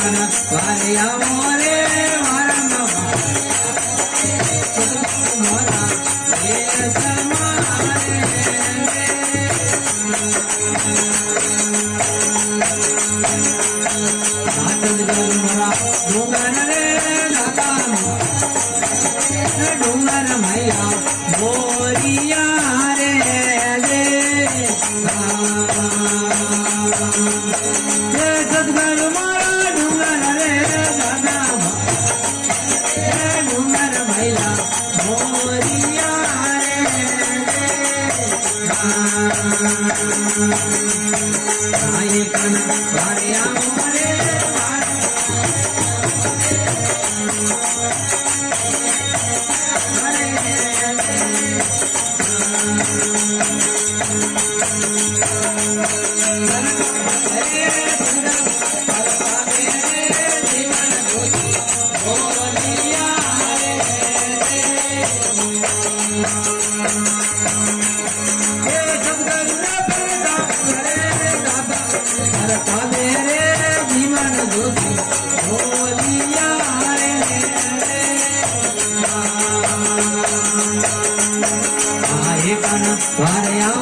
કન વાર્યા મોરે મારા મોરા એ સમારે ડુંગર રે દાદા ડુંગર મૈયા મોરિયા રે સદગુરુ મારા ડુંગર રે દાદા ડુંગર મૈયા મોરિયા રે કન વાર્યા મોરે વાર્યા